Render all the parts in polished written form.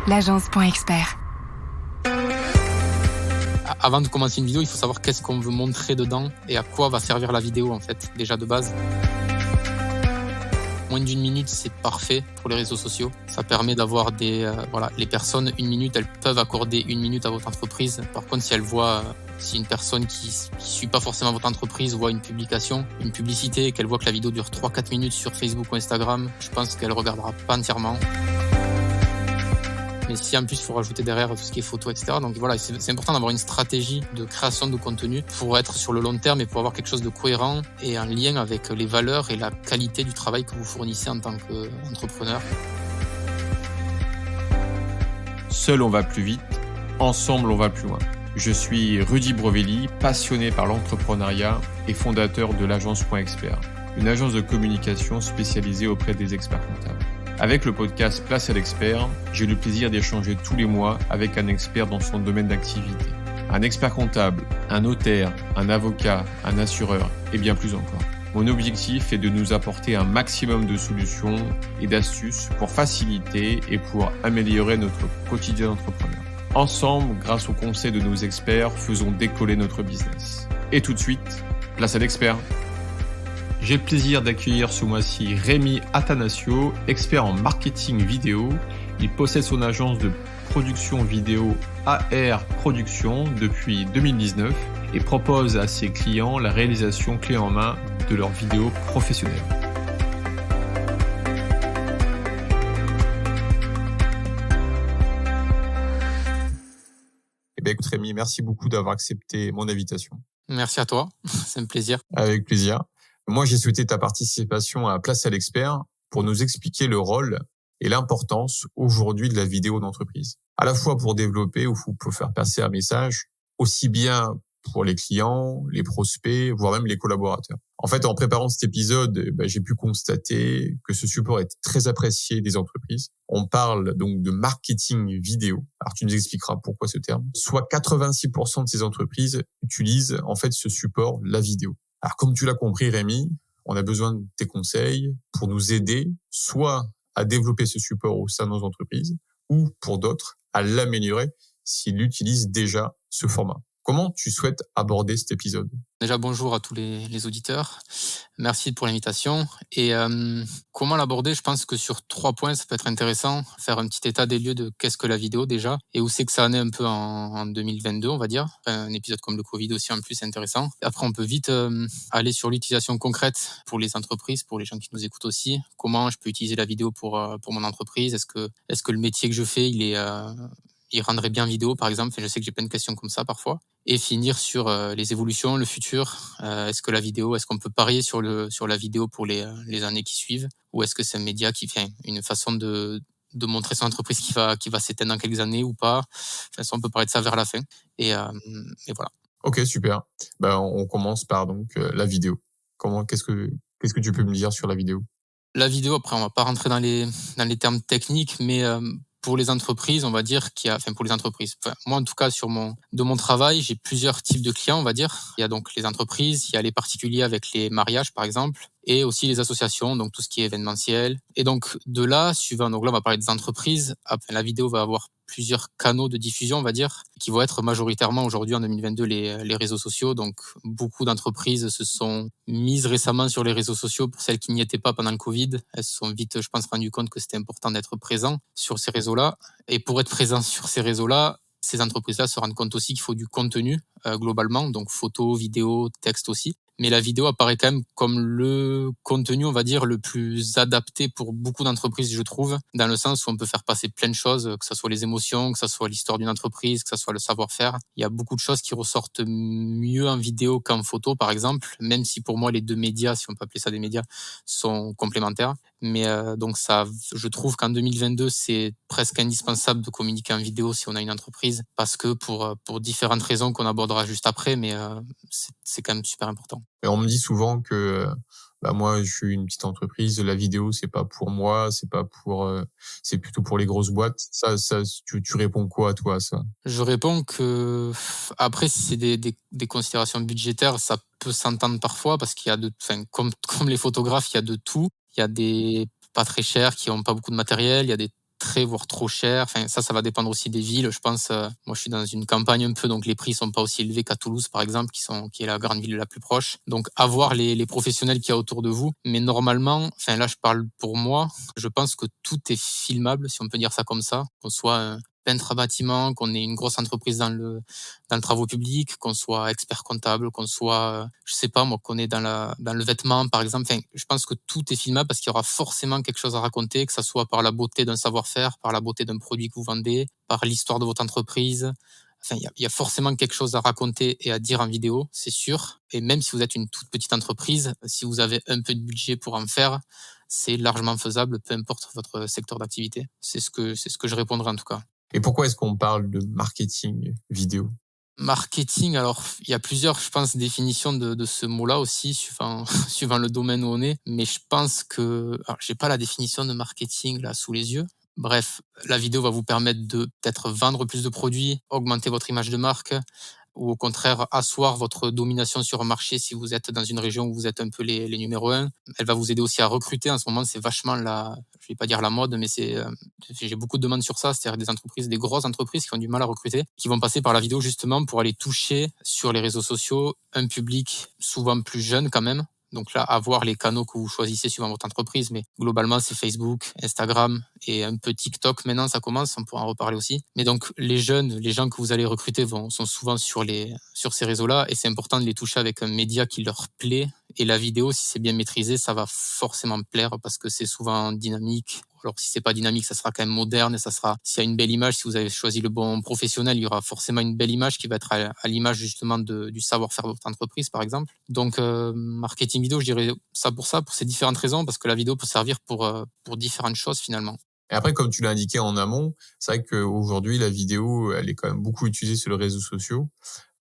l'agence.expert. Avant de commencer une vidéo, il faut savoir qu'est-ce qu'on veut montrer dedans et à quoi va servir la vidéo en fait, déjà de base. Moins d'une minute, c'est parfait pour les réseaux sociaux. Ça permet d'avoir les personnes, une minute, elles peuvent accorder une minute à votre entreprise. Par contre, si une personne qui suit pas forcément votre entreprise voit une publication, une publicité, qu'elle voit que la vidéo dure 3-4 minutes sur Facebook ou Instagram, je pense qu'elle regardera pas entièrement. Mais si en plus il faut rajouter derrière tout ce qui est photo, etc. Donc voilà, c'est important d'avoir une stratégie de création de contenu pour être sur le long terme et pour avoir quelque chose de cohérent et en lien avec les valeurs et la qualité du travail que vous fournissez en tant qu'entrepreneur. Seul on va plus vite, ensemble on va plus loin. Je suis Rudy Brovelli, passionné par l'entrepreneuriat et fondateur de l'agence.expert, une agence de communication spécialisée auprès des experts comptables. Avec le podcast Place à l'expert, j'ai le plaisir d'échanger tous les mois avec un expert dans son domaine d'activité. Un expert comptable, un notaire, un avocat, un assureur et bien plus encore. Mon objectif est de nous apporter un maximum de solutions et d'astuces pour faciliter et pour améliorer notre quotidien d'entrepreneur. Ensemble, grâce aux conseils de nos experts, faisons décoller notre business. Et tout de suite, place à l'expert. J'ai le plaisir d'accueillir ce mois-ci Rémi Attanasio, expert en marketing vidéo. Il possède son agence de production vidéo AR Production depuis 2019 et propose à ses clients la réalisation clé en main de leurs vidéos professionnelles. Écoute Rémi, merci beaucoup d'avoir accepté mon invitation. Merci à toi, c'est un plaisir. Avec plaisir. Moi, j'ai souhaité ta participation à Place à l'expert pour nous expliquer le rôle et l'importance aujourd'hui de la vidéo d'entreprise. À la fois pour développer ou pour faire passer un message, aussi bien pour les clients, les prospects, voire même les collaborateurs. En fait, en préparant cet épisode, j'ai pu constater que ce support est très apprécié des entreprises. On parle donc de marketing vidéo. Alors, tu nous expliqueras pourquoi ce terme. Soit 86% de ces entreprises utilisent en fait ce support, la vidéo. Alors, comme tu l'as compris, Rémi, on a besoin de tes conseils pour nous aider soit à développer ce support au sein de nos entreprises ou, pour d'autres, à l'améliorer s'ils utilisent déjà ce format. Comment tu souhaites aborder cet épisode ? Déjà, bonjour à tous les auditeurs. Merci pour l'invitation. Et comment l'aborder ? Je pense que sur 3 points, ça peut être intéressant. Faire un petit état des lieux de qu'est-ce que la vidéo déjà et où c'est que ça en est un peu en 2022, on va dire. Un épisode comme le Covid aussi, en plus, c'est intéressant. Après, on peut vite aller sur l'utilisation concrète pour les entreprises, pour les gens qui nous écoutent aussi. Comment je peux utiliser la vidéo pour mon entreprise ? Est-ce que le métier que je fais, il rendrait bien vidéo, par exemple. Je sais que j'ai plein de questions comme ça parfois. Et finir sur les évolutions, le futur. Est-ce qu'on peut parier sur la vidéo pour les années qui suivent ? Ou est-ce que c'est un média qui fait une façon de montrer son entreprise qui va s'éteindre dans quelques années ou pas ? Enfin, ça, on peut parler de ça vers la fin. Et voilà. Ok, super. On commence par la vidéo. Qu'est-ce que tu peux me dire sur la vidéo ? La vidéo, après, on va pas rentrer dans les termes techniques, mais pour les entreprises, on va dire pour les entreprises. Enfin, moi, en tout cas, de mon travail, j'ai plusieurs types de clients, on va dire. Il y a donc les entreprises, il y a les particuliers avec les mariages, par exemple, et aussi les associations, donc tout ce qui est événementiel. Et donc, de là, donc là, on va parler des entreprises. Après, la vidéo va avoir plusieurs canaux de diffusion, on va dire, qui vont être majoritairement aujourd'hui en 2022 les réseaux sociaux. Donc, beaucoup d'entreprises se sont mises récemment sur les réseaux sociaux. Pour celles qui n'y étaient pas pendant le Covid, elles se sont vite, je pense, rendues compte que c'était important d'être présent sur ces réseaux-là. Et pour être présent sur ces réseaux-là, ces entreprises-là se rendent compte aussi qu'il faut du contenu globalement, donc photos, vidéos, texte aussi. Mais la vidéo apparaît quand même comme le contenu, on va dire, le plus adapté pour beaucoup d'entreprises, je trouve, dans le sens où on peut faire passer plein de choses, que ce soit les émotions, que ce soit l'histoire d'une entreprise, que ce soit le savoir-faire. Il y a beaucoup de choses qui ressortent mieux en vidéo qu'en photo, par exemple, même si pour moi, les deux médias, si on peut appeler ça des médias, sont complémentaires. Mais donc ça, je trouve qu'en 2022, c'est presque indispensable de communiquer en vidéo si on a une entreprise, parce que pour différentes raisons qu'on abordera juste après, mais c'est quand même super important. Et on me dit souvent que moi, je suis une petite entreprise, la vidéo, c'est pas pour moi, c'est plutôt pour les grosses boîtes. Ça, tu réponds quoi, toi, à ça ? Je réponds que, après, si c'est des considérations budgétaires, ça peut s'entendre parfois parce qu'il y a comme les photographes, il y a de tout. Il y a des pas très chers qui ont pas beaucoup de matériel, il y a des très, voire trop cher. Enfin, ça va dépendre aussi des villes. Je pense, moi, je suis dans une campagne un peu, donc les prix sont pas aussi élevés qu'à Toulouse, par exemple, qui est la grande ville la plus proche. Donc, avoir les professionnels qu'il y a autour de vous. Mais normalement, enfin, là, je parle pour moi, je pense que tout est filmable, si on peut dire ça comme ça. Qu'on soit un peintre à bâtiment, qu'on ait une grosse entreprise dans le travaux publics, qu'on soit expert comptable, qu'on soit, je sais pas moi, qu'on est dans le vêtement, par exemple. Enfin, je pense que tout est filmable parce qu'il y aura forcément quelque chose à raconter, que ça soit par la beauté d'un savoir-faire, par la beauté d'un produit que vous vendez, par l'histoire de votre entreprise. Enfin, il y a forcément quelque chose à raconter et à dire en vidéo, c'est sûr. Et même si vous êtes une toute petite entreprise, si vous avez un peu de budget pour en faire, c'est largement faisable, peu importe votre secteur d'activité. C'est ce que je répondrai en tout cas. Et pourquoi est-ce qu'on parle de marketing vidéo? Marketing, alors il y a plusieurs, je pense, définitions de ce mot-là aussi, suivant, suivant le domaine où on est. Mais je pense que, alors j'ai pas la définition de marketing là sous les yeux. Bref, la vidéo va vous permettre de peut-être vendre plus de produits, augmenter votre image de marque, ou au contraire asseoir votre domination sur un marché si vous êtes dans une région où vous êtes un peu les numéros un. Elle va vous aider aussi à recruter. En ce moment, c'est vachement je vais pas dire la mode, mais j'ai beaucoup de demandes sur ça. C'est-à-dire des entreprises, des grosses entreprises qui ont du mal à recruter, qui vont passer par la vidéo justement pour aller toucher sur les réseaux sociaux un public souvent plus jeune quand même. Donc là, avoir les canaux que vous choisissez suivant votre entreprise, mais globalement, c'est Facebook, Instagram et un peu TikTok. Maintenant, ça commence, on pourra en reparler aussi. Mais donc, les jeunes, les gens que vous allez recruter sont souvent sur ces réseaux-là et c'est important de les toucher avec un média qui leur plaît. Et la vidéo, si c'est bien maîtrisé, ça va forcément plaire parce que c'est souvent dynamique. Alors, si c'est pas dynamique, ça sera quand même moderne et ça sera, s'il y a une belle image, si vous avez choisi le bon professionnel, il y aura forcément une belle image qui va être à l'image justement du savoir-faire de votre entreprise, par exemple. Donc, marketing vidéo, je dirais ça, pour ces différentes raisons, parce que la vidéo peut servir pour différentes choses finalement. Et après, comme tu l'as indiqué en amont, c'est vrai qu'aujourd'hui, la vidéo, elle est quand même beaucoup utilisée sur les réseaux sociaux.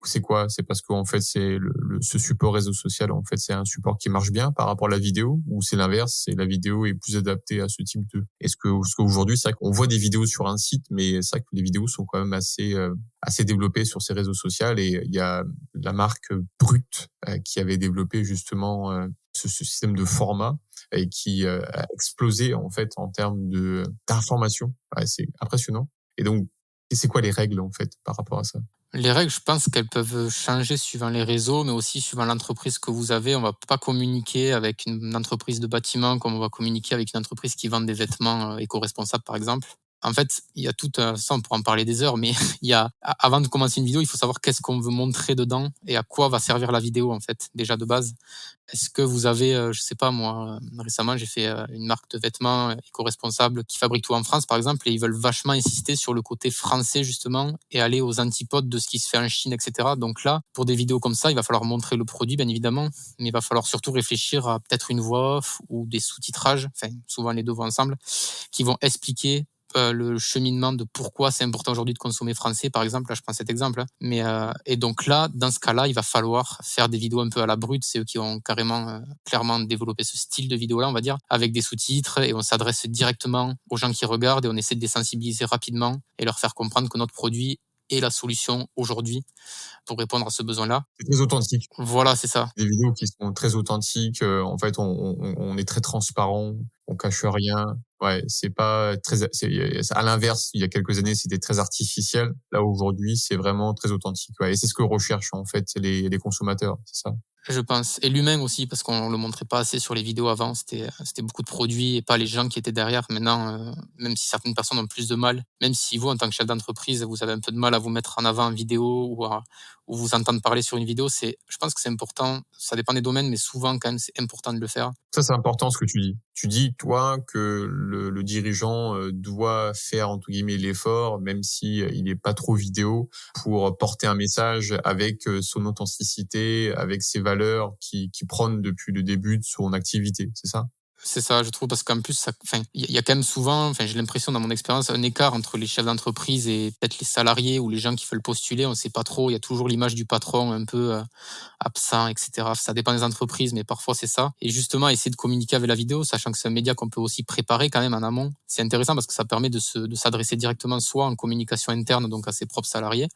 C'est quoi? C'est parce qu'en fait, ce support réseau social, en fait, c'est un support qui marche bien par rapport à la vidéo, ou c'est l'inverse, c'est la vidéo est plus adaptée à ce type de. Parce qu'aujourd'hui, c'est vrai qu'on voit des vidéos sur un site, mais c'est vrai que les vidéos sont quand même assez développées sur ces réseaux sociaux, et il y a la marque Brut qui avait développé justement ce système de format et qui a explosé en fait en termes d'information. Ouais, c'est impressionnant. Et donc, c'est quoi les règles en fait par rapport à ça? Les règles, je pense qu'elles peuvent changer suivant les réseaux, mais aussi suivant l'entreprise que vous avez. On va pas communiquer avec une entreprise de bâtiment comme on va communiquer avec une entreprise qui vend des vêtements éco-responsables, par exemple. En fait, il y a tout ça, on pourra en parler des heures, mais avant de commencer une vidéo, il faut savoir qu'est-ce qu'on veut montrer dedans et à quoi va servir la vidéo, en fait, déjà de base. Est-ce que vous avez, je sais pas moi, récemment j'ai fait une marque de vêtements éco-responsable qui fabrique tout en France par exemple et ils veulent vachement insister sur le côté français justement et aller aux antipodes de ce qui se fait en Chine, etc. Donc là, pour des vidéos comme ça, il va falloir montrer le produit bien évidemment, mais il va falloir surtout réfléchir à peut-être une voix off ou des sous-titrages, enfin souvent les deux vont ensemble, qui vont expliquer le cheminement de pourquoi c'est important aujourd'hui de consommer français, par exemple. Là, je prends cet exemple. Mais, et donc là, dans ce cas-là, il va falloir faire des vidéos un peu à la brute. C'est eux qui ont carrément, clairement développé ce style de vidéo-là, on va dire, avec des sous-titres et on s'adresse directement aux gens qui regardent et on essaie de les sensibiliser rapidement et leur faire comprendre que notre produit est la solution aujourd'hui pour répondre à ce besoin-là. C'est très authentique. Voilà, c'est ça. Des vidéos qui sont très authentiques. En fait, on est très transparent, on cache rien. Ouais, c'est pas très. À l'inverse, il y a quelques années, c'était très artificiel. Là, aujourd'hui, c'est vraiment très authentique. Ouais, et c'est ce que recherchent en fait les consommateurs, c'est ça. Je pense. Et l'humain aussi, parce qu'on le montrait pas assez sur les vidéos avant. C'était beaucoup de produits et pas les gens qui étaient derrière. Maintenant, même si certaines personnes ont plus de mal, même si vous, en tant que chef d'entreprise, vous avez un peu de mal à vous mettre en avant en vidéo ou vous entendre parler sur une vidéo, je pense que c'est important. Ça dépend des domaines, mais souvent, quand même, c'est important de le faire. Ça, c'est important ce que tu dis. Tu dis, toi, que le dirigeant doit faire, entre guillemets, l'effort, même si il n'est pas trop vidéo, pour porter un message avec son authenticité, avec ses valeurs qui prône depuis le début de son activité. C'est ça? C'est ça, je trouve, parce qu'en plus, il y a quand même souvent, j'ai l'impression dans mon expérience, un écart entre les chefs d'entreprise et peut-être les salariés ou les gens qui veulent postuler. On ne sait pas trop. Il y a toujours l'image du patron un peu absent, etc. Ça dépend des entreprises, mais parfois c'est ça. Et justement, essayer de communiquer avec la vidéo, sachant que c'est un média qu'on peut aussi préparer quand même en amont. C'est intéressant parce que ça permet de s'adresser directement soit en communication interne, donc à ses propres salariés,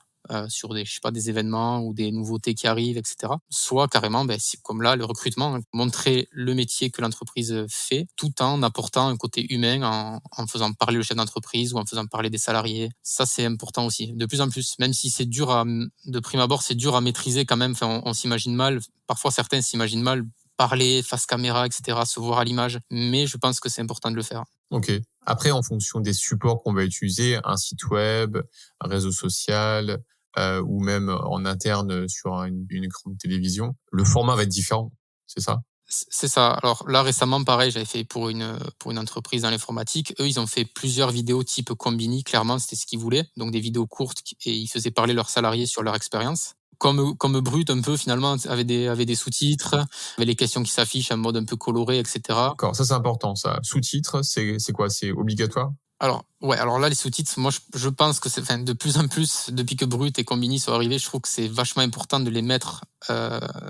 sur des, je sais pas, des événements ou des nouveautés qui arrivent, etc. Soit carrément, c'est comme là, le recrutement, hein, montrer le métier que l'entreprise fait, tout en apportant un côté humain, en faisant parler le chef d'entreprise ou en faisant parler des salariés. Ça, c'est important aussi, de plus en plus. Même si c'est dur de prime abord, c'est dur à maîtriser quand même. Enfin, on s'imagine mal. Parfois, certains s'imaginent mal parler face caméra, etc., se voir à l'image. Mais je pense que c'est important de le faire. Ok. Après, en fonction des supports qu'on va utiliser, un site web, un réseau social, ou même en interne sur une grande télévision, le format va être différent, c'est ça? C'est ça. Alors là, récemment, pareil, j'avais fait pour une entreprise dans l'informatique. Eux, ils ont fait plusieurs vidéos type Combini. Clairement, c'était ce qu'ils voulaient. Donc des vidéos courtes et ils faisaient parler leurs salariés sur leur expérience. Comme Brut, un peu, finalement, avec des sous-titres, avec les questions qui s'affichent en mode un peu coloré, etc. D'accord, ça c'est important, ça. Sous-titres, c'est quoi? C'est obligatoire? Alors là, les sous-titres, moi, je pense que c'est, de plus en plus, depuis que Brut et Combini sont arrivés, je trouve que c'est vachement important de les mettre,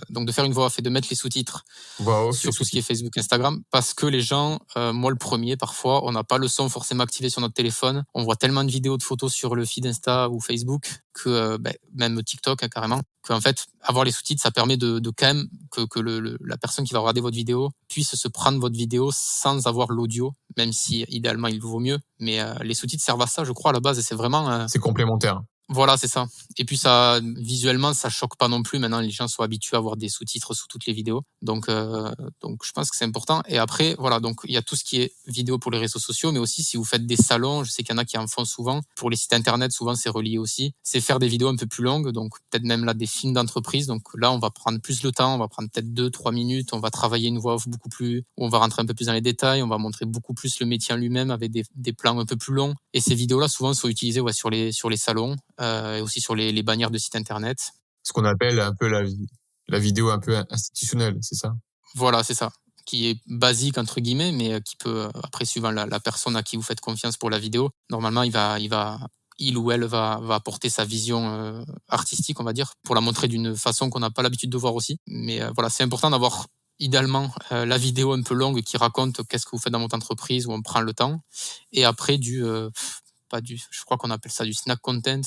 donc de faire une voix off et de mettre les sous-titres Voix off et sur tout ce qui est sous-titres. Facebook, Instagram, parce que les gens, moi le premier, parfois, on n'a pas le son forcément activé sur notre téléphone. On voit tellement de vidéos, de photos sur le feed Insta ou Facebook que, même TikTok, hein, carrément, qu'en fait, avoir les sous-titres, ça permet de quand même que la personne qui va regarder votre vidéo puisse se prendre votre vidéo sans avoir l'audio, même si idéalement il vaut mieux. Mais les sous-titres servent à ça, je crois, à la base, et c'est vraiment. C'est complémentaire. Voilà, c'est ça. Et puis ça, visuellement, ça choque pas non plus. Maintenant, les gens sont habitués à avoir des sous-titres sous toutes les vidéos. Donc je pense que c'est important. Et après, voilà, donc il y a tout ce qui est vidéo pour les réseaux sociaux, mais aussi si vous faites des salons, je sais qu'il y en a qui en font souvent. Pour les sites internet, souvent c'est relié aussi. C'est faire des vidéos un peu plus longues, donc peut-être même là des films d'entreprise. Donc là, on va prendre plus le temps, on va prendre peut-être 2-3 minutes, on va travailler une voix off beaucoup plus, on va rentrer un peu plus dans les détails, on va montrer beaucoup plus le métier en lui-même avec des plans un peu plus longs. Et ces vidéos-là, souvent, sont utilisées sur les salons. Et aussi sur les bannières de sites internet. Ce qu'on appelle un peu la vidéo un peu institutionnelle, c'est ça? Voilà, c'est ça. Qui est basique, entre guillemets, mais qui peut, après, suivant la personne à qui vous faites confiance pour la vidéo, normalement, il ou elle va apporter sa vision artistique, on va dire, pour la montrer d'une façon qu'on n'a pas l'habitude de voir aussi. Mais voilà, c'est important d'avoir idéalement la vidéo un peu longue qui raconte qu'est-ce que vous faites dans votre entreprise, où on prend le temps. Et après, je crois qu'on appelle ça du snack content,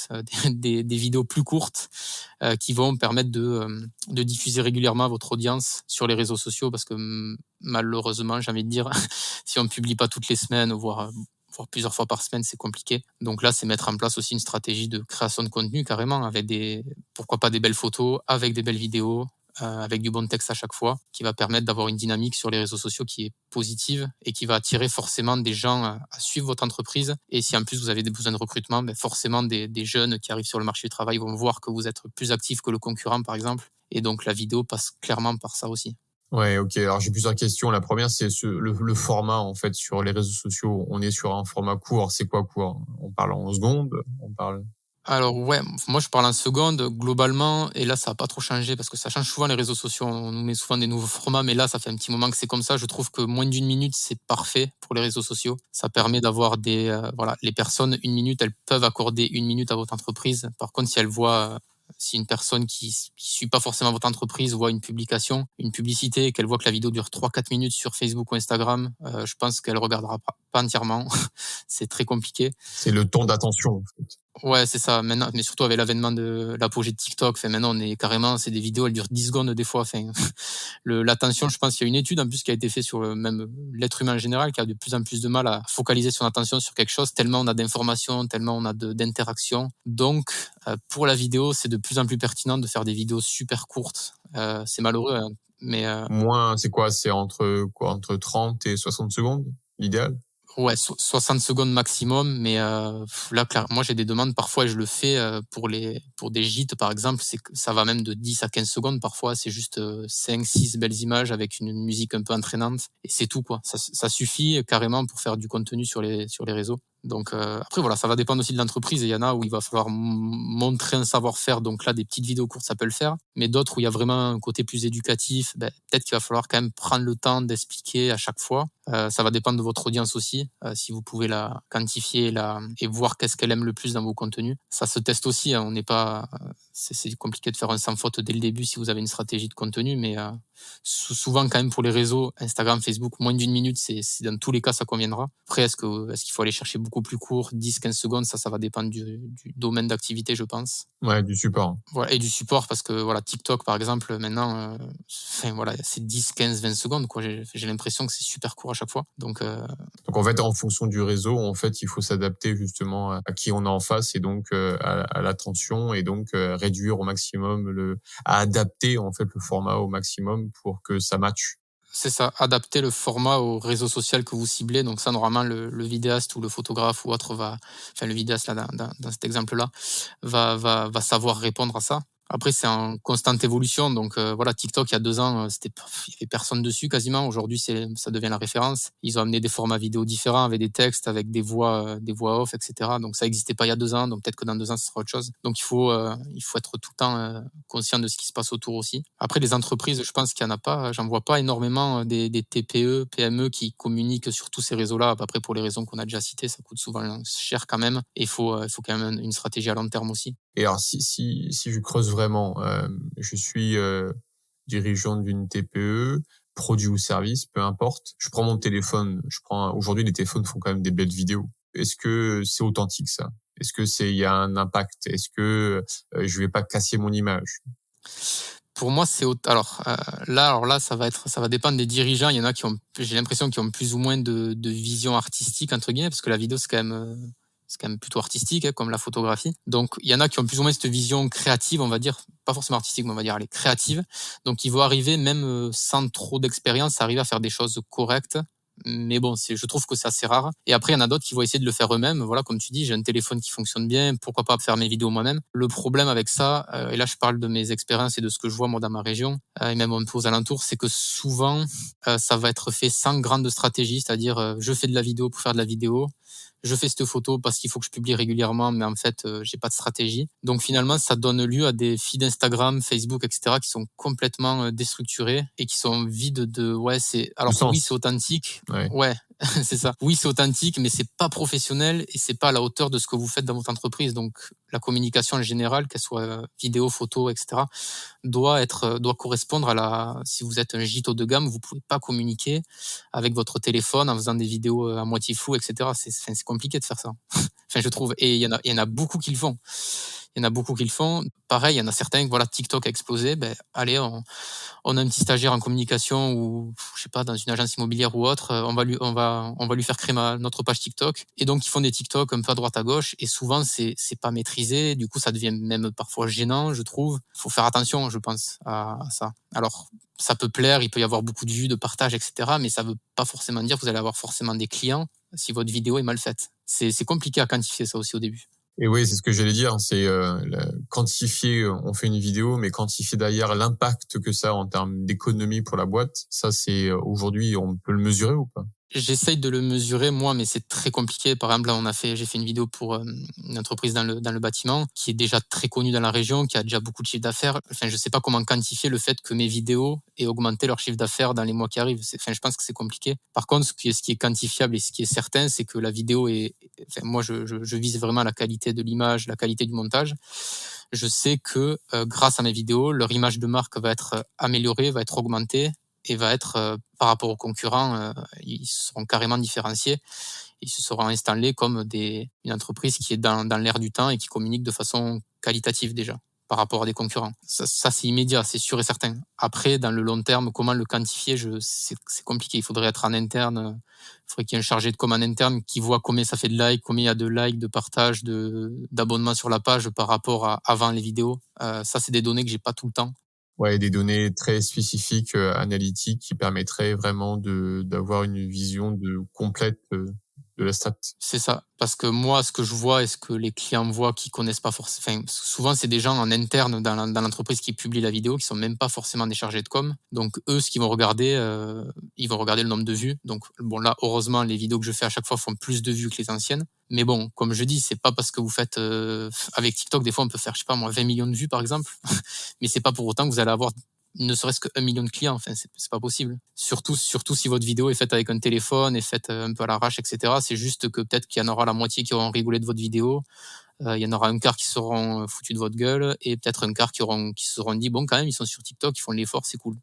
des vidéos plus courtes qui vont permettre de diffuser régulièrement à votre audience sur les réseaux sociaux, parce que malheureusement, j'ai envie de dire, si on ne publie pas toutes les semaines, voire plusieurs fois par semaine, c'est compliqué. Donc là, c'est mettre en place aussi une stratégie de création de contenu carrément, avec pourquoi pas des belles photos, avec des belles vidéos, avec du bon texte à chaque fois, qui va permettre d'avoir une dynamique sur les réseaux sociaux qui est positive et qui va attirer forcément des gens à suivre votre entreprise. Et si en plus vous avez des besoins de recrutement, forcément des jeunes qui arrivent sur le marché du travail vont voir que vous êtes plus actif que le concurrent, par exemple. Et donc la vidéo passe clairement par ça aussi. Ouais, ok. Alors j'ai plusieurs questions. La première, c'est le format en fait sur les réseaux sociaux. On est sur un format court. C'est quoi court? On parle en secondes. On parle. Alors ouais, moi je parle en secondes globalement, et là ça n'a pas trop changé parce que ça change souvent les réseaux sociaux, on nous met souvent des nouveaux formats, mais là ça fait un petit moment que c'est comme ça. Je trouve que moins d'une minute c'est parfait pour les réseaux sociaux. Ça permet d'avoir les personnes, une minute, elles peuvent accorder une minute à votre entreprise. Par contre, si elles voient si une personne qui suit pas forcément votre entreprise voit une publication, une publicité, qu'elle voit que la vidéo dure 3-4 minutes sur Facebook ou Instagram, je pense qu'elle regardera pas entièrement. C'est très compliqué. C'est le temps d'attention en fait. Ouais, c'est ça. Maintenant, mais surtout avec l'avènement de l'apogée de TikTok, maintenant on est carrément, c'est des vidéos, elles durent 10 secondes des fois. L'attention, je pense qu'il y a une étude en plus qui a été faite sur même l'être humain en général, qui a de plus en plus de mal à focaliser son attention sur quelque chose, tellement on a d'informations, tellement on a d'interactions. Donc, pour la vidéo, c'est de plus en plus pertinent de faire des vidéos super courtes. C'est malheureux, hein, mais Moins, c'est quoi? C'est entre 30 et 60 secondes, l'idéal? ouais, 60 secondes maximum, mais là, clairement, moi j'ai des demandes parfois et je le fais pour des gîtes par exemple, c'est que ça va même de 10 à 15 secondes parfois, c'est juste 5-6 belles images avec une musique un peu entraînante et c'est tout quoi. Ça suffit carrément pour faire du contenu sur les réseaux. Donc après voilà, ça va dépendre aussi de l'entreprise. Il y en a où il va falloir montrer un savoir-faire, donc là des petites vidéos courtes ça peut le faire, mais d'autres où il y a vraiment un côté plus éducatif, peut-être qu'il va falloir quand même prendre le temps d'expliquer à chaque fois. Ça va dépendre de votre audience aussi, si vous pouvez la quantifier et voir qu'est-ce qu'elle aime le plus dans vos contenus. Ça se teste aussi, hein, on n'est pas, c'est compliqué de faire un sans faute dès le début si vous avez une stratégie de contenu, mais souvent quand même pour les réseaux Instagram, Facebook, moins d'une minute, c'est dans tous les cas ça conviendra. Après, est-ce qu'il faut aller chercher beaucoup beaucoup plus court, 10-15 secondes, ça va dépendre du domaine d'activité, je pense. Ouais, du support. Voilà, et du support parce que voilà, TikTok par exemple maintenant, voilà, c'est 10, 15, 20 secondes quoi. J'ai l'impression que c'est super court à chaque fois. Donc Donc en fait, en fonction du réseau, en fait, il faut s'adapter justement à qui on a en face et donc à l'attention et donc réduire au maximum à adapter en fait le format au maximum pour que ça matche. c'est ça, adapter le format au réseau social que vous ciblez. Donc ça, normalement, le vidéaste ou le photographe ou autre le vidéaste là, dans cet exemple-là, va savoir répondre à ça. Après, c'est en constante évolution. Donc voilà, TikTok, il y a 2 ans, il y avait personne dessus quasiment. Aujourd'hui, ça devient la référence. Ils ont amené des formats vidéo différents avec des textes, avec des voix off, etc. Donc ça n'existait pas il y a 2 ans. Donc peut-être que dans 2 ans, ce sera autre chose. Donc il faut être tout le temps conscient de ce qui se passe autour aussi. Après, les entreprises, je pense qu'il y en a pas. J'en vois pas énormément des TPE, PME qui communiquent sur tous ces réseaux-là. Après, pour les raisons qu'on a déjà citées, ça coûte souvent cher quand même. Et il faut quand même une stratégie à long terme aussi. Et alors, si je creuse vraiment, je suis dirigeant d'une TPE, produit ou service, peu importe. Je prends mon téléphone, aujourd'hui, les téléphones font quand même des belles vidéos. Est-ce que c'est authentique, ça? Est-ce que il y a un impact? Est-ce que je vais pas casser mon image? Pour moi, alors là, ça va dépendre des dirigeants. Il y en a j'ai l'impression, qui ont plus ou moins de vision artistique entre guillemets, parce que la vidéo c'est quand même plutôt artistique, hein, comme la photographie. Donc il y en a qui ont plus ou moins cette vision créative, on va dire, pas forcément artistique, mais on va dire, allez, créative. Donc ils vont arriver même sans trop d'expérience, arriver à faire des choses correctes. Mais bon, je trouve que c'est assez rare. Et après, il y en a d'autres qui vont essayer de le faire eux-mêmes. Voilà, comme tu dis, j'ai un téléphone qui fonctionne bien, pourquoi pas faire mes vidéos moi-même. Le problème avec ça, et là je parle de mes expériences et de ce que je vois moi dans ma région, et même un peu aux alentours, c'est que souvent, ça va être fait sans grande stratégie, c'est-à-dire je fais de la vidéo pour faire de la vidéo, je fais cette photo parce qu'il faut que je publie régulièrement, mais en fait, j'ai pas de stratégie. Donc finalement, ça donne lieu à des feeds Instagram, Facebook, etc., qui sont complètement déstructurés et qui sont vides alors oui, c'est authentique. Ouais. Ouais, c'est ça. Oui, c'est authentique, mais c'est pas professionnel et c'est pas à la hauteur de ce que vous faites dans votre entreprise. Donc la communication en général, qu'elle soit vidéo, photo, etc., doit correspondre si vous êtes un gîte haut de gamme, vous pouvez pas communiquer avec votre téléphone en faisant des vidéos à moitié floues, etc. C'est compliqué de faire ça. Enfin, je trouve. Et il y en a beaucoup qui le font. Il y en a beaucoup qui le font. Pareil, il y en a certains, voilà, TikTok a explosé. Ben, allez, on a un petit stagiaire en communication ou, je sais pas, dans une agence immobilière ou autre. On va lui faire créer notre page TikTok. Et donc, ils font des TikTok un peu à droite, à gauche. Et souvent, c'est pas maîtrisé. Du coup, ça devient même parfois gênant, je trouve. Il faut faire attention, je pense, à ça. Alors, ça peut plaire, il peut y avoir beaucoup de vues, de partages, etc. Mais ça veut pas forcément dire que vous allez avoir forcément des clients si votre vidéo est mal faite. C'est compliqué à quantifier ça aussi au début. Et oui, c'est ce que j'allais dire, c'est quantifier, on fait une vidéo, mais quantifier derrière l'impact que ça a en termes d'économie pour la boîte, ça c'est aujourd'hui, on peut le mesurer ou pas? J'essaye de le mesurer moi, mais c'est très compliqué. Par exemple, là, j'ai fait une vidéo pour une entreprise dans le bâtiment qui est déjà très connue dans la région, qui a déjà beaucoup de chiffre d'affaires. Enfin, je sais pas comment quantifier le fait que mes vidéos aient augmenté leur chiffre d'affaires dans les mois qui arrivent. Je pense que c'est compliqué. Par contre, ce qui est quantifiable et ce qui est certain, c'est que la vidéo moi, je vise vraiment la qualité de l'image, la qualité du montage. Je sais que grâce à mes vidéos, leur image de marque va être améliorée, va être augmentée et va être, par rapport aux concurrents, ils seront carrément différenciés. Ils se seront installés comme une entreprise qui est dans l'air du temps et qui communique de façon qualitative déjà par rapport à des concurrents. Ça c'est immédiat, c'est sûr et certain. Après, dans le long terme, comment le quantifier, c'est compliqué. Il faudrait être en interne, il faudrait qu'il y ait un chargé de com en interne qui voit combien ça fait de likes, combien il y a de likes, de partages, d'abonnements sur la page par rapport à avant les vidéos. Ça, c'est des données que j'ai pas tout le temps. Ouais, des données très spécifiques, analytiques qui permettraient vraiment d'avoir une vision complète de la stat. C'est ça. Parce que moi, ce que je vois et ce que les clients voient qui connaissent pas forcément, souvent, c'est des gens en interne dans l'entreprise qui publient la vidéo, qui sont même pas forcément des chargés de com. Donc, eux, ce qu'ils vont regarder, ils vont regarder le nombre de vues. Donc, bon, là, heureusement, les vidéos que je fais à chaque fois font plus de vues que les anciennes. Mais bon, comme je dis, c'est pas parce que vous faites, avec TikTok, des fois, on peut faire, je sais pas moi, 20 millions de vues, par exemple. Mais c'est pas pour autant que vous allez avoir ne serait-ce que 1 million de clients. Enfin, c'est pas possible. Surtout si votre vidéo est faite avec un téléphone, est faite un peu à l'arrache, etc. C'est juste que peut-être qu'il y en aura la moitié qui auront rigolé de votre vidéo. Il y en aura un quart qui seront foutus de votre gueule et peut-être un quart qui se seront dit, bon, quand même, ils sont sur TikTok, ils font l'effort, c'est cool.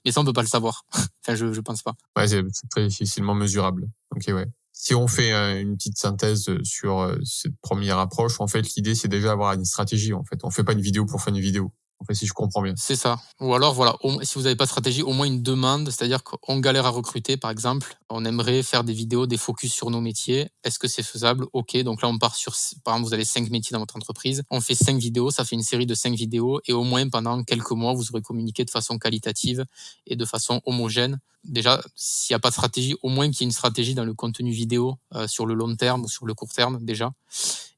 Mais ça, on peut pas le savoir. Enfin, je pense pas. Ouais, c'est très difficilement mesurable. Ok, ouais. Si on fait une petite synthèse sur cette première approche, en fait, l'idée, c'est déjà avoir une stratégie. En fait, on fait pas une vidéo pour faire une vidéo. En fait, si je comprends bien. C'est ça. Ou alors, voilà, si vous n'avez pas de stratégie, au moins une demande, c'est-à-dire qu'on galère à recruter, par exemple. On aimerait faire des vidéos, des focus sur nos métiers. Est-ce que c'est faisable? OK. Donc là, on part sur, par exemple, vous avez 5 métiers dans votre entreprise. On fait 5 vidéos, ça fait une série de 5 vidéos. Et au moins, pendant quelques mois, vous aurez communiqué de façon qualitative et de façon homogène. Déjà, s'il n'y a pas de stratégie, au moins qu'il y ait une stratégie dans le contenu vidéo sur le long terme ou sur le court terme, déjà.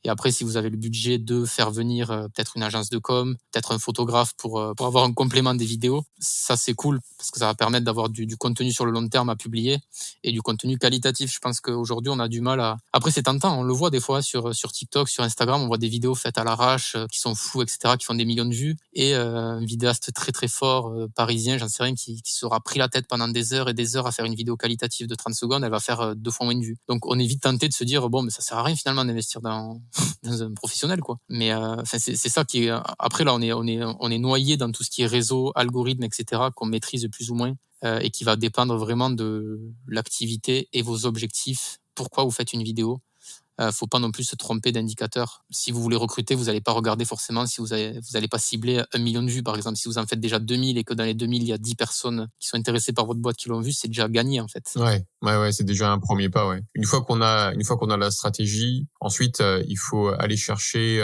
Et après, si vous avez le budget de faire venir peut-être une agence de com, peut-être un photographe pour avoir un complément des vidéos, ça c'est cool parce que ça va permettre d'avoir du contenu sur le long terme à publier et du contenu qualitatif. Je pense qu'aujourd'hui, on a du mal à... Après, c'est tentant, on le voit des fois sur TikTok, sur Instagram, on voit des vidéos faites à l'arrache, qui sont floues, etc., qui font des millions de vues. Et un vidéaste très très fort, parisien, j'en sais rien, qui sera pris la tête pendant des heures et des heures à faire une vidéo qualitative de 30 secondes, elle va faire 2 fois moins de vues. Donc on est vite tenté de se dire, bon, mais ça sert à rien finalement d'investir dans un professionnel, quoi. Mais c'est ça qui est... Après, là, on est noyé dans tout ce qui est réseau, algorithme, etc., qu'on maîtrise plus ou moins et qui va dépendre vraiment de l'activité et vos objectifs. Pourquoi vous faites une vidéo? Faut pas non plus se tromper d'indicateur. Si vous voulez recruter, vous n'allez pas regarder forcément si vous allez pas cibler 1 million de vues, par exemple. Si vous en faites déjà 2000 et que dans les 2000, il y a 10 personnes qui sont intéressées par votre boîte qui l'ont vu, c'est déjà gagné, en fait. Ouais, c'est déjà un premier pas, ouais. Une fois qu'on a la stratégie, ensuite, il faut aller chercher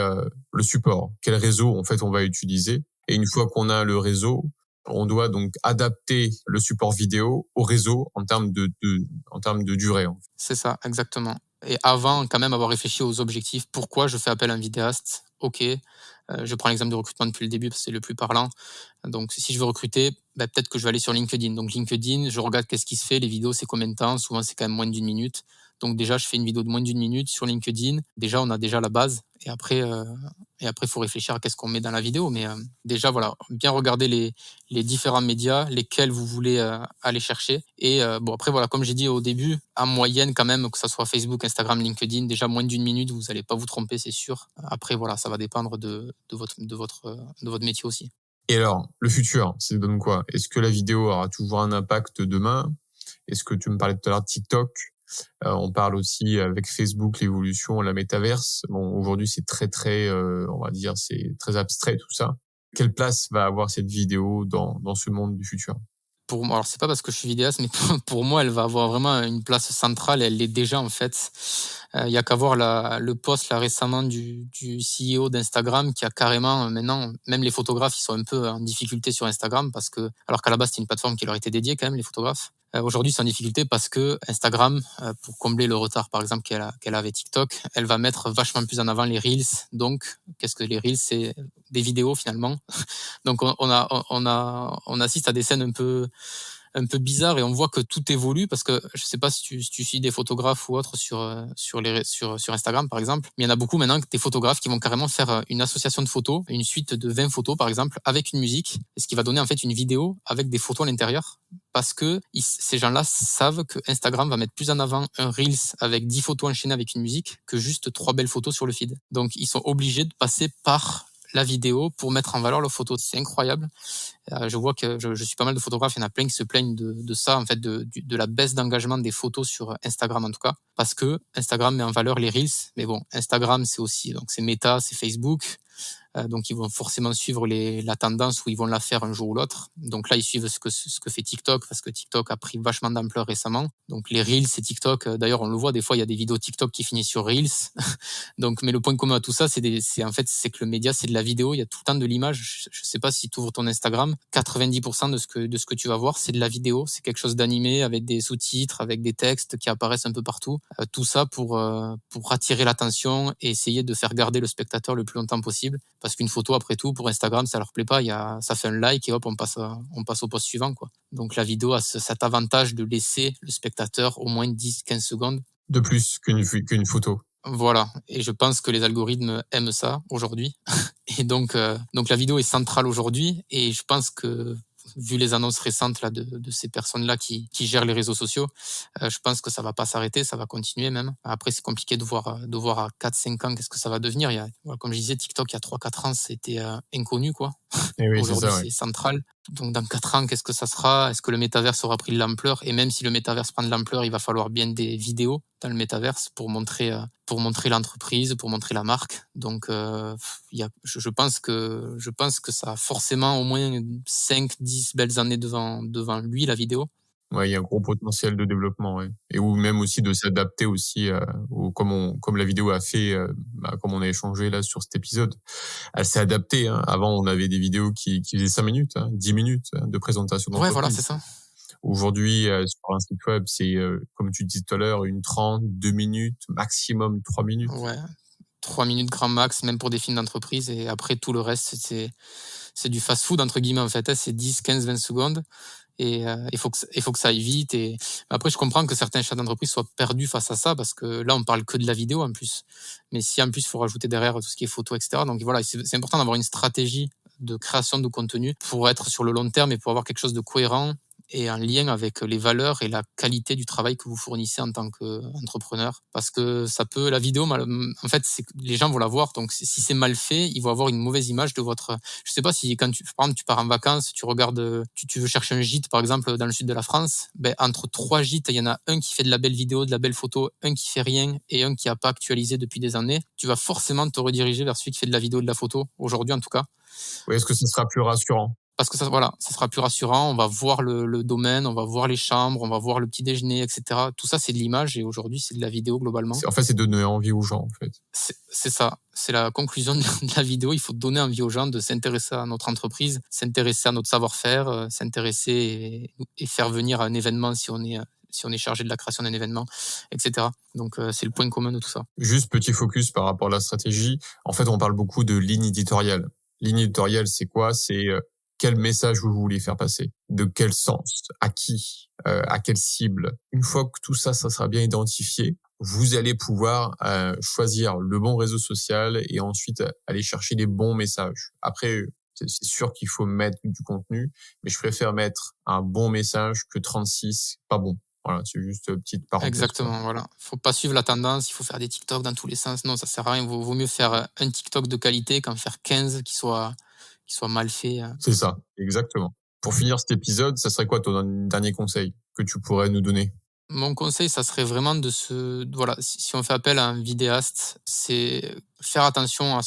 le support. Quel réseau, en fait, on va utiliser? Et une fois qu'on a le réseau, on doit donc adapter le support vidéo au réseau en termes de durée. En fait. C'est ça, exactement. Et avant, quand même, avoir réfléchi aux objectifs. Pourquoi je fais appel à un vidéaste? OK. Je prends l'exemple de recrutement depuis le début parce que c'est le plus parlant. Donc, si je veux recruter, peut-être que je vais aller sur LinkedIn. Donc, LinkedIn, je regarde qu'est-ce qui se fait. Les vidéos, c'est combien de temps? Souvent, c'est quand même moins d'une minute. Donc, déjà, je fais une vidéo de moins d'une minute sur LinkedIn. Déjà, on a déjà la base. Et après, faut réfléchir à qu'est-ce qu'on met dans la vidéo. Mais déjà, voilà, bien regarder les différents médias, lesquels vous voulez aller chercher. Et après, voilà, comme j'ai dit au début, en moyenne, quand même, que ça soit Facebook, Instagram, LinkedIn, déjà moins d'une minute, vous n'allez pas vous tromper, c'est sûr. Après, voilà, ça va dépendre de votre métier aussi. Et alors, le futur, ça donne quoi? Est-ce que la vidéo aura toujours un impact demain? Est-ce que tu me parlais tout à l'heure de TikTok? On parle aussi avec Facebook, l'évolution, la métaverse. Bon, aujourd'hui, c'est très, on va dire, c'est très abstrait tout ça. Quelle place va avoir cette vidéo dans ce monde du futur? Pour moi, alors c'est pas parce que je suis vidéaste, mais pour moi, elle va avoir vraiment une place centrale et elle l'est déjà en fait. Il y a qu'à voir le post là récemment du CEO d'Instagram qui a carrément maintenant, même les photographes, ils sont un peu en difficulté sur Instagram parce que, alors qu'à la base, c'était une plateforme qui leur était dédiée quand même, les photographes. Aujourd'hui, c'est en difficulté parce que Instagram, pour combler le retard, par exemple, qu'elle a avec TikTok, elle va mettre vachement plus en avant les Reels. Donc, qu'est-ce que les Reels? C'est des vidéos finalement. Donc, on assiste à des scènes un peu bizarre et on voit que tout évolue parce que je sais pas si tu suis des photographes ou autres sur Instagram par exemple, mais il y en a beaucoup maintenant des photographes qui vont carrément faire une association de photos, une suite de 20 photos par exemple avec une musique, et ce qui va donner en fait une vidéo avec des photos à l'intérieur parce que ces gens-là savent que Instagram va mettre plus en avant un Reels avec 10 photos enchaînées avec une musique que juste 3 belles photos sur le feed. Donc ils sont obligés de passer par la vidéo pour mettre en valeur leurs photos. C'est incroyable. Je vois que je suis pas mal de photographes, il y en a plein qui se plaignent de ça, en fait, de la baisse d'engagement des photos sur Instagram en tout cas, parce que Instagram met en valeur les Reels. Mais bon, Instagram, c'est aussi, donc c'est Meta, c'est Facebook. Donc ils vont forcément suivre la tendance où ils vont la faire un jour ou l'autre. Donc là, ils suivent ce que fait TikTok parce que TikTok a pris vachement d'ampleur récemment. Donc les Reels et TikTok, d'ailleurs on le voit des fois, il y a des vidéos TikTok qui finissent sur Reels. Donc, mais le point commun à tout ça, c'est que le média, c'est de la vidéo. Il y a tout le temps de l'image. Je sais pas si tu ouvres ton Instagram, 90% de ce que tu vas voir, c'est de la vidéo. C'est quelque chose d'animé avec des sous-titres, avec des textes qui apparaissent un peu partout. Tout ça pour attirer l'attention et essayer de faire garder le spectateur le plus longtemps possible. Parce qu'une photo, après tout, pour Instagram, ça leur plaît pas. Ça fait un like et hop, on passe au post suivant, quoi. Donc la vidéo a cet avantage de laisser le spectateur au moins 10-15 secondes. De plus qu'une photo. Voilà. Et je pense que les algorithmes aiment ça aujourd'hui. Et donc la vidéo est centrale aujourd'hui. Et je pense que, vu les annonces récentes là de ces personnes-là qui gèrent les réseaux sociaux, je pense que ça va pas s'arrêter, ça va continuer même. Après, c'est compliqué de voir à 4-5 ans qu'est-ce que ça va devenir. Comme je disais, TikTok, il y a 3-4 ans, c'était inconnu, quoi. Et oui, Aujourd'hui, c'est ça, ouais. c'est central. Donc dans 4 ans, qu'est-ce que ça sera? Est-ce que le métaverse aura pris de l'ampleur? Et même si le métaverse prend de l'ampleur, il va falloir bien des vidéos dans le métaverse pour montrer l'entreprise, pour montrer la marque. Donc je pense que ça a forcément au moins 5-10 belles années devant lui, la vidéo. Ouais, il y a un gros potentiel de développement, ouais. Et ou même aussi de s'adapter aussi comme la vidéo a fait, comme on a échangé là sur cet épisode. Elle s'est adaptée, hein. Avant, on avait des vidéos qui faisaient 5 minutes, 10 minutes de présentation Ouais, voilà, d'entreprise. c'est ça. Aujourd'hui, sur un site web, c'est, comme tu disais tout à l'heure, 1:30, 2 minutes, maximum 3 minutes. Ouais, 3 minutes grand max, même pour des films d'entreprise. Et après, tout le reste, c'est du fast-food, entre guillemets, en fait. C'est 10, 15, 20 secondes. Et il faut que ça aille vite. Et après, je comprends que certains chefs d'entreprise soient perdus face à ça, parce que là, on parle que de la vidéo en plus. Mais si en plus, il faut rajouter derrière tout ce qui est photo, etc. Donc voilà, c'est important d'avoir une stratégie de création de contenu pour être sur le long terme et pour avoir quelque chose de cohérent et en lien avec les valeurs et la qualité du travail que vous fournissez en tant qu'entrepreneur. Parce que la vidéo, en fait, les gens vont la voir. Donc, si c'est mal fait, ils vont avoir une mauvaise image de votre... Je sais pas si quand par exemple, tu pars en vacances, tu regardes, tu veux chercher un gîte, par exemple, dans le sud de la France, entre 3 gîtes, il y en a un qui fait de la belle vidéo, de la belle photo, un qui fait rien et un qui a pas actualisé depuis des années. Tu vas forcément te rediriger vers celui qui fait de la vidéo et de la photo, aujourd'hui en tout cas. Oui, est-ce que ce sera plus rassurant? Parce que ça sera plus rassurant. On va voir le domaine, on va voir les chambres, on va voir le petit déjeuner, etc. Tout ça, c'est de l'image et aujourd'hui, c'est de la vidéo globalement. En fait, c'est donner envie aux gens, en fait. C'est ça. C'est la conclusion de la vidéo. Il faut donner envie aux gens de s'intéresser à notre entreprise, s'intéresser à notre savoir-faire, s'intéresser et faire venir à un événement si on est chargé de la création d'un événement, etc. Donc, c'est le point commun de tout ça. Juste petit focus par rapport à la stratégie. En fait, on parle beaucoup de ligne éditoriale. Ligne éditoriale, c'est quoi? C'est quel message vous voulez faire passer? De quel sens? À qui? À quelle cible? Une fois que tout ça sera bien identifié, vous allez pouvoir choisir le bon réseau social et ensuite aller chercher les bons messages. Après, c'est sûr qu'il faut mettre du contenu, mais je préfère mettre un bon message que 36 pas bon. Voilà, c'est juste une petite parenthèse. Exactement, voilà. Faut pas suivre la tendance, il faut faire des TikTok dans tous les sens. Non, ça sert à rien. Vaut mieux faire un TikTok de qualité qu'en faire 15 qui soit mal fait. C'est ça, exactement. Pour finir cet épisode, ça serait quoi ton dernier conseil que tu pourrais nous donner? Mon conseil, ça serait vraiment si on fait appel à un vidéaste, c'est faire attention à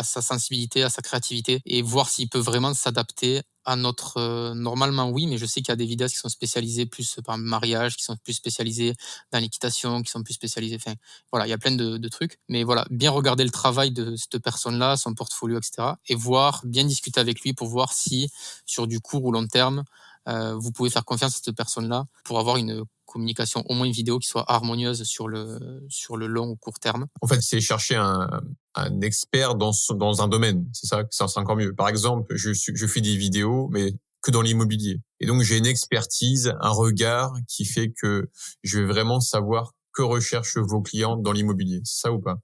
sa sensibilité, à sa créativité et voir s'il peut vraiment s'adapter à notre... normalement, oui, mais je sais qu'il y a des vidéastes qui sont spécialisés plus par mariage, qui sont plus spécialisés dans l'équitation, qui sont plus spécialisés... Enfin, voilà, il y a plein de trucs. Mais voilà, bien regarder le travail de cette personne-là, son portfolio, etc. Et bien discuter avec lui pour voir si, sur du court ou long terme, vous pouvez faire confiance à cette personne-là pour avoir une communication, au moins une vidéo qui soit harmonieuse sur le long ou court terme. En fait, c'est chercher un expert dans un domaine. C'est ça, c'est encore mieux. Par exemple, je fais des vidéos, mais que dans l'immobilier. Et donc, j'ai une expertise, un regard qui fait que je vais vraiment savoir que recherchent vos clients dans l'immobilier. C'est ça ou pas?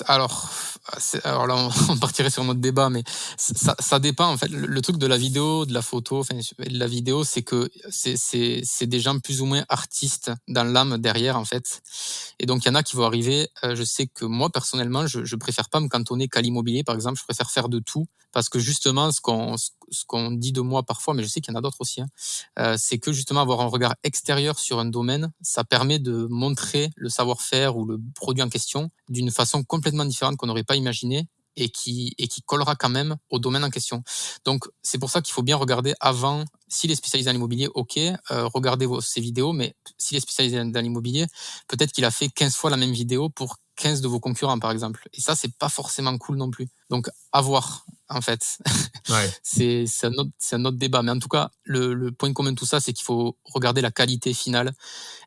Alors là, on partirait sur notre débat, mais ça dépend en fait. Le truc de la vidéo, de la photo, enfin de la vidéo, c'est que c'est des gens plus ou moins artistes dans l'âme derrière en fait. Et donc il y en a qui vont arriver. Je sais que moi personnellement, je préfère pas me cantonner qu'à l'immobilier, par exemple. Je préfère faire de tout parce que justement ce qu'on dit de moi parfois, mais je sais qu'il y en a d'autres aussi, c'est que justement avoir un regard extérieur sur un domaine, ça permet de montrer le savoir-faire ou le produit en question d'une façon complètement différente qu'on n'aurait pas imaginé et qui collera quand même au domaine en question. Donc, c'est pour ça qu'il faut bien regarder avant, s'il est spécialisé dans l'immobilier, ok, regardez ses vidéos, mais s'il est spécialisé dans l'immobilier, peut-être qu'il a fait 15 fois la même vidéo pour 15 de vos concurrents, par exemple. Et ça, c'est pas forcément cool non plus. Donc, à voir, en fait. Ouais. C'est un autre débat. Mais en tout cas, le point commun de tout ça, c'est qu'il faut regarder la qualité finale.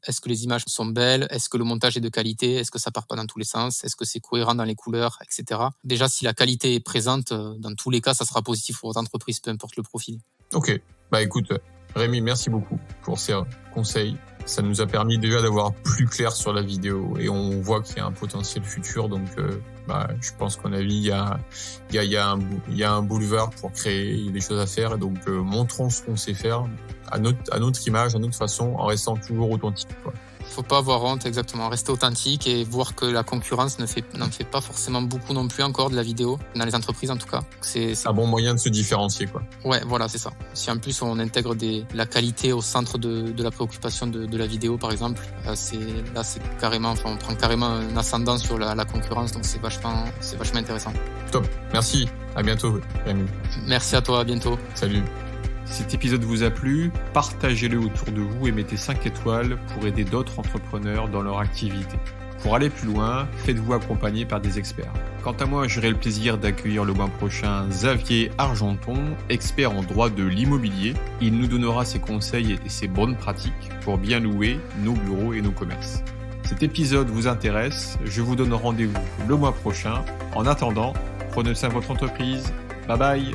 Est-ce que les images sont belles? Est-ce que le montage est de qualité? Est-ce que ça part pas dans tous les sens? Est-ce que c'est cohérent dans les couleurs, etc. Déjà, si la qualité est présente, dans tous les cas, ça sera positif pour votre entreprise, peu importe le profil. Ok. Écoute, Rémi, merci beaucoup pour ces conseils. Ça nous a permis déjà d'avoir plus clair sur la vidéo et on voit qu'il y a un potentiel futur. Donc, je pense qu'en avis, il y a un boulevard pour créer des choses à faire. Et donc, montrons ce qu'on sait faire à notre image, à notre façon, en restant toujours authentique, quoi. Faut pas avoir honte, exactement. Rester authentique et voir que la concurrence n'en fait pas forcément beaucoup non plus encore de la vidéo, dans les entreprises en tout cas. C'est un bon moyen de se différencier, quoi. Ouais, voilà, c'est ça. Si en plus on intègre la qualité au centre de la préoccupation de la vidéo, par exemple, c'est carrément, on prend carrément un ascendant sur la concurrence, donc c'est vachement intéressant. Top. Merci. À bientôt, Rémi. Merci à toi. À bientôt. Salut. Si cet épisode vous a plu, partagez-le autour de vous et mettez 5 étoiles pour aider d'autres entrepreneurs dans leur activité. Pour aller plus loin, faites-vous accompagner par des experts. Quant à moi, j'aurai le plaisir d'accueillir le mois prochain Xavier Argenton, expert en droit de l'immobilier. Il nous donnera ses conseils et ses bonnes pratiques pour bien louer nos bureaux et nos commerces. Cet épisode vous intéresse, je vous donne rendez-vous le mois prochain. En attendant, prenez soin de votre entreprise. Bye bye.